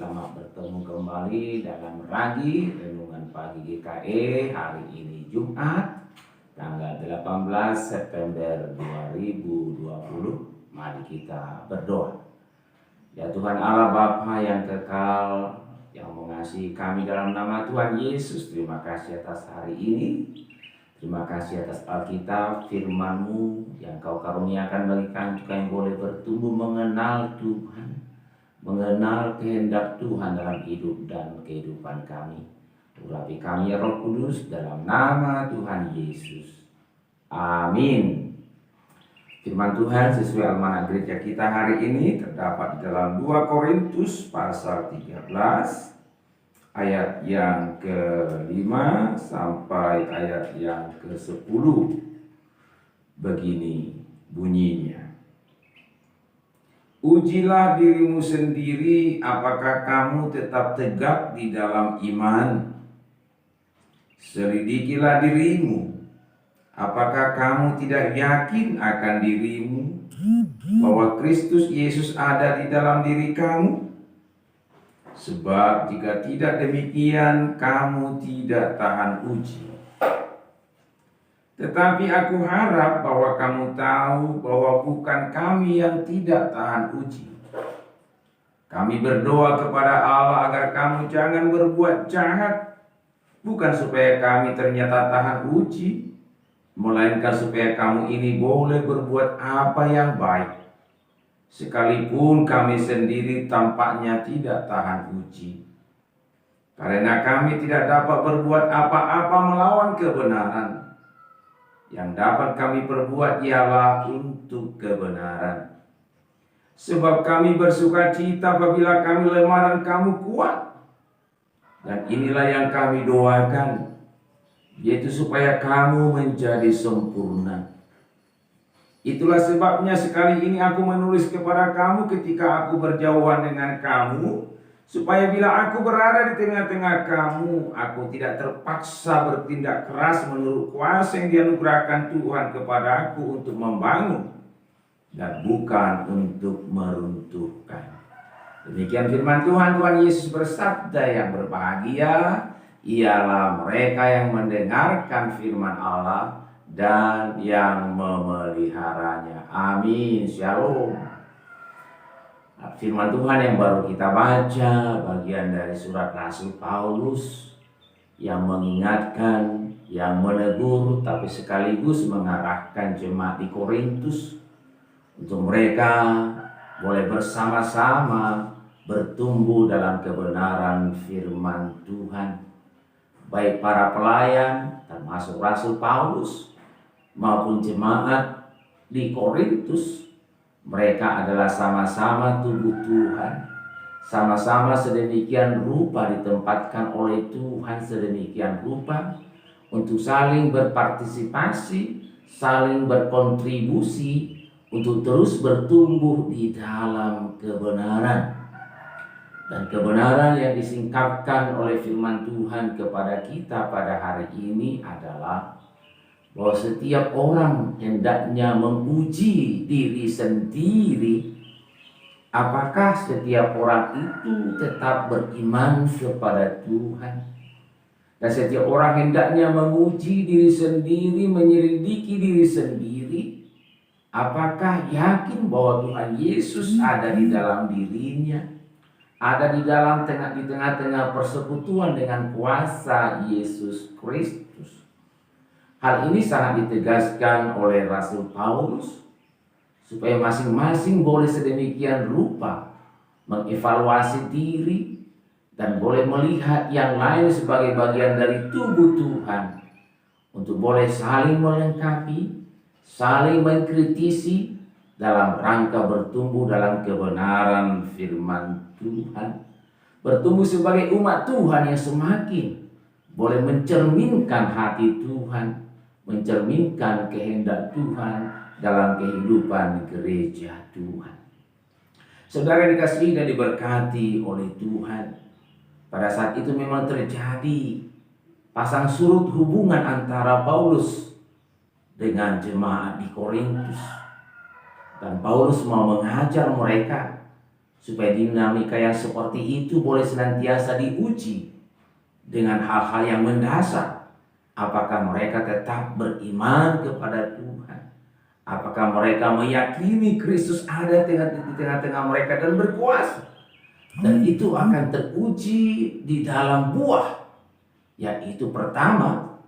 selamat bertemu kembali dalam Ragi Renungan Pagi GKE hari ini Jumat tanggal 18 September 2020. Mari kita berdoa. Ya Tuhan Allah Bapa yang kekal, yang mengasihi kami dalam nama Tuhan Yesus, terima kasih atas hari ini. Terima kasih atas Alkitab, firman-Mu yang Kau karuniakan bagi kami yang boleh bertumbuh mengenal Tuhan, mengenal kehendak Tuhan dalam hidup dan kehidupan kami. Urapi kami ya Roh Kudus dalam nama Tuhan Yesus. Amin. Firman Tuhan sesuai amanat gereja kita hari ini terdapat di dalam 2 Korintus pasal 13 ayat yang ke-5 sampai ayat yang ke-10. Begini bunyinya. Ujilah dirimu sendiri, apakah kamu tetap tegak di dalam iman. Selidikilah dirimu, apakah kamu tidak yakin akan dirimu bahwa Kristus Yesus ada di dalam diri kamu? Sebab jika tidak demikian, kamu tidak tahan uji. Tetapi aku harap bahwa kamu tahu bahwa bukan kami yang tidak tahan uji. Kami berdoa kepada Allah agar kamu jangan berbuat jahat, bukan supaya kami ternyata tahan uji, melainkan supaya kamu ini boleh berbuat apa yang baik. Sekalipun kami sendiri tampaknya tidak tahan uji. Karena kami tidak dapat berbuat apa-apa melawan kebenaran. Yang dapat kami perbuat ialah untuk kebenaran. Sebab kami bersuka cita apabila kami lemah dan kamu kuat. Dan inilah yang kami doakan, yaitu supaya kamu menjadi sempurna. Itulah sebabnya sekali ini aku menulis kepada kamu ketika aku berjauhan dengan kamu, supaya bila aku berada di tengah-tengah kamu, aku tidak terpaksa bertindak keras menurut kuasa yang dianugerahkan Tuhan kepada aku untuk membangun dan bukan untuk meruntuhkan. Demikian firman Tuhan. Tuhan Yesus bersabda, yang berbahagia ialah mereka yang mendengarkan firman Allah dan yang memeliharanya. Amin. Shalom. Firman Tuhan yang baru kita baca bagian dari surat Rasul Paulus yang mengingatkan, yang menegur, tapi sekaligus mengarahkan jemaat di Korintus untuk mereka boleh bersama-sama bertumbuh dalam kebenaran firman Tuhan. Baik para pelayan termasuk Rasul Paulus maupun jemaat di Korintus, mereka adalah sama-sama tubuh Tuhan, sama-sama sedemikian rupa ditempatkan oleh Tuhan sedemikian rupa untuk saling berpartisipasi, saling berkontribusi untuk terus bertumbuh di dalam kebenaran. Dan kebenaran yang disingkapkan oleh firman Tuhan kepada kita pada hari ini adalah bahwa setiap orang hendaknya menguji diri sendiri, apakah setiap orang itu tetap beriman kepada Tuhan. Dan setiap orang hendaknya menguji diri sendiri, menyelidiki diri sendiri, apakah yakin bahwa Tuhan Yesus ada di dalam dirinya, ada di tengah-tengah persekutuan dengan kuasa Yesus Kristus. Hal ini sangat ditegaskan oleh Rasul Paulus supaya masing-masing boleh sedemikian rupa mengevaluasi diri dan boleh melihat yang lain sebagai bagian dari tubuh Tuhan untuk boleh saling melengkapi, saling mengkritisi dalam rangka bertumbuh dalam kebenaran firman Tuhan, bertumbuh sebagai umat Tuhan yang semakin boleh mencerminkan hati Tuhan, mencerminkan kehendak Tuhan dalam kehidupan gereja Tuhan. Saudara dikasihi dan diberkati oleh Tuhan, pada saat itu memang terjadi pasang surut hubungan antara Paulus dengan jemaat di Korintus. Dan Paulus mau mengajar mereka supaya dinamika yang seperti itu boleh senantiasa diuji dengan hal-hal yang mendasar. Apakah mereka tetap beriman kepada Tuhan? Apakah mereka meyakini Kristus ada di tengah-tengah mereka dan berkuasa? Dan itu akan teruji di dalam buah, yaitu pertama,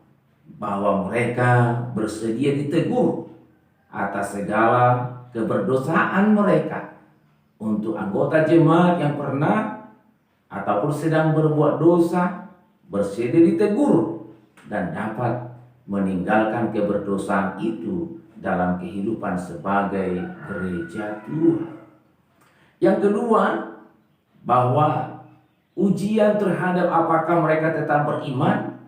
bahwa mereka bersedia ditegur atas segala keberdosaan mereka. Untuk anggota jemaat yang pernah ataupun sedang berbuat dosa, bersedia ditegur dan dapat meninggalkan keberdosaan itu dalam kehidupan sebagai gereja Tuhan. Yang kedua, bahwa ujian terhadap apakah mereka tetap beriman,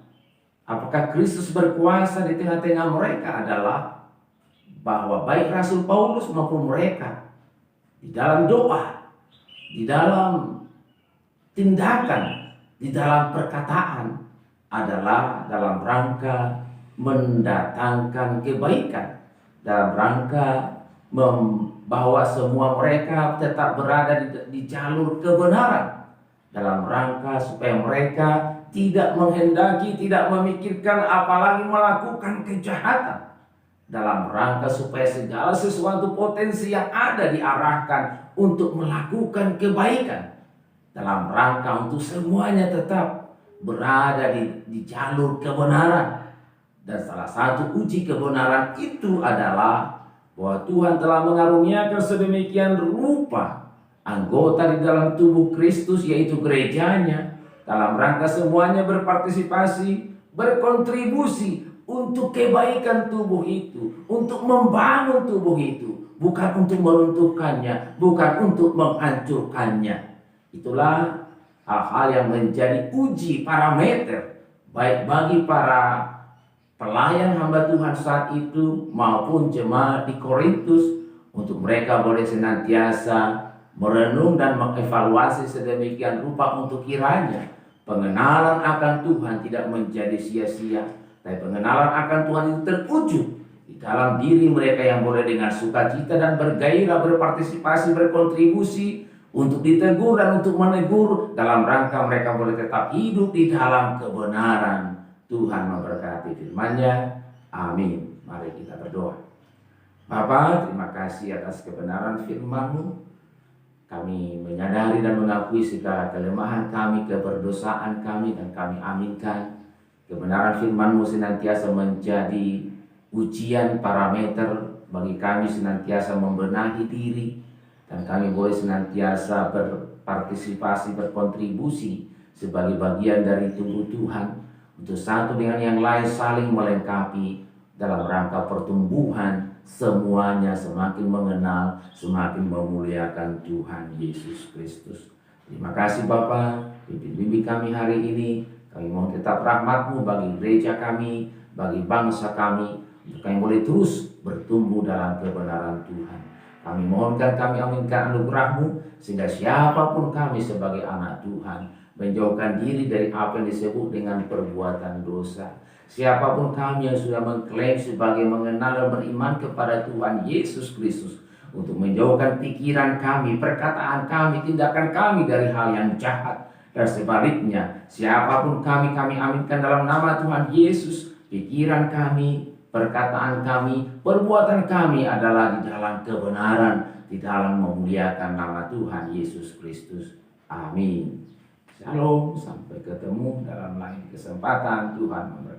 apakah Kristus berkuasa di tengah-tengah mereka adalah bahwa baik Rasul Paulus maupun mereka di dalam doa, di dalam tindakan, di dalam perkataan adalah dalam rangka mendatangkan kebaikan, dalam rangka bahwa semua mereka tetap berada di jalur kebenaran, dalam rangka supaya mereka tidak menghendaki, tidak memikirkan apalagi melakukan kejahatan, dalam rangka supaya segala sesuatu potensi yang ada diarahkan untuk melakukan kebaikan, dalam rangka untuk semuanya tetap berada di jalur kebenaran. Dan salah satu uji kebenaran itu adalah bahwa Tuhan telah mengaruniakan sedemikian rupa anggota di dalam tubuh Kristus, yaitu gerejanya, dalam rangka semuanya berpartisipasi, berkontribusi untuk kebaikan tubuh itu, untuk membangun tubuh itu, bukan untuk meruntuhkannya, bukan untuk menghancurkannya. Itulah hal-hal yang menjadi uji parameter baik bagi para pelayan hamba Tuhan saat itu maupun jemaat di Korintus, untuk mereka boleh senantiasa merenung dan mengevaluasi sedemikian rupa untuk kiranya pengenalan akan Tuhan tidak menjadi sia-sia, tapi pengenalan akan Tuhan itu terwujud di dalam diri mereka yang boleh dengan sukacita dan bergairah berpartisipasi, berkontribusi untuk ditegur dan untuk menegur, dalam rangka mereka boleh tetap hidup di dalam kebenaran. Tuhan memberkati firman-Nya. Amin. Mari kita berdoa. Bapa, terima kasih atas kebenaran firman-Mu. Kami menyadari dan mengakui segala kelemahan kami, keberdosaan kami, dan kami aminkan kebenaran firman-Mu senantiasa menjadi ujian parameter bagi kami senantiasa membenahi diri, dan kami boleh senantiasa berpartisipasi, berkontribusi sebagai bagian dari tubuh Tuhan, untuk satu dengan yang lain saling melengkapi dalam rangka pertumbuhan, semuanya semakin mengenal, semakin memuliakan Tuhan Yesus Kristus. Terima kasih Bapa, pimpin kami hari ini. Kami mohon tetap rahmat-Mu bagi gereja kami, bagi bangsa kami, untuk kami boleh terus bertumbuh dalam kebenaran Tuhan. Kami mohonkan, kami aminkan anugerah-Mu, sehingga siapapun kami sebagai anak Tuhan menjauhkan diri dari apa yang disebut dengan perbuatan dosa. Siapapun kami yang sudah mengklaim sebagai mengenal dan beriman kepada Tuhan Yesus Kristus, untuk menjauhkan pikiran kami, perkataan kami, tindakan kami dari hal yang jahat. Dan sebaliknya, siapapun kami aminkan dalam nama Tuhan Yesus, pikiran kami, perkataan kami, perbuatan kami adalah di dalam kebenaran, di dalam memuliakan nama Tuhan Yesus Kristus. Amin. Shalom, sampai ketemu dalam lain kesempatan. Tuhan memberkati.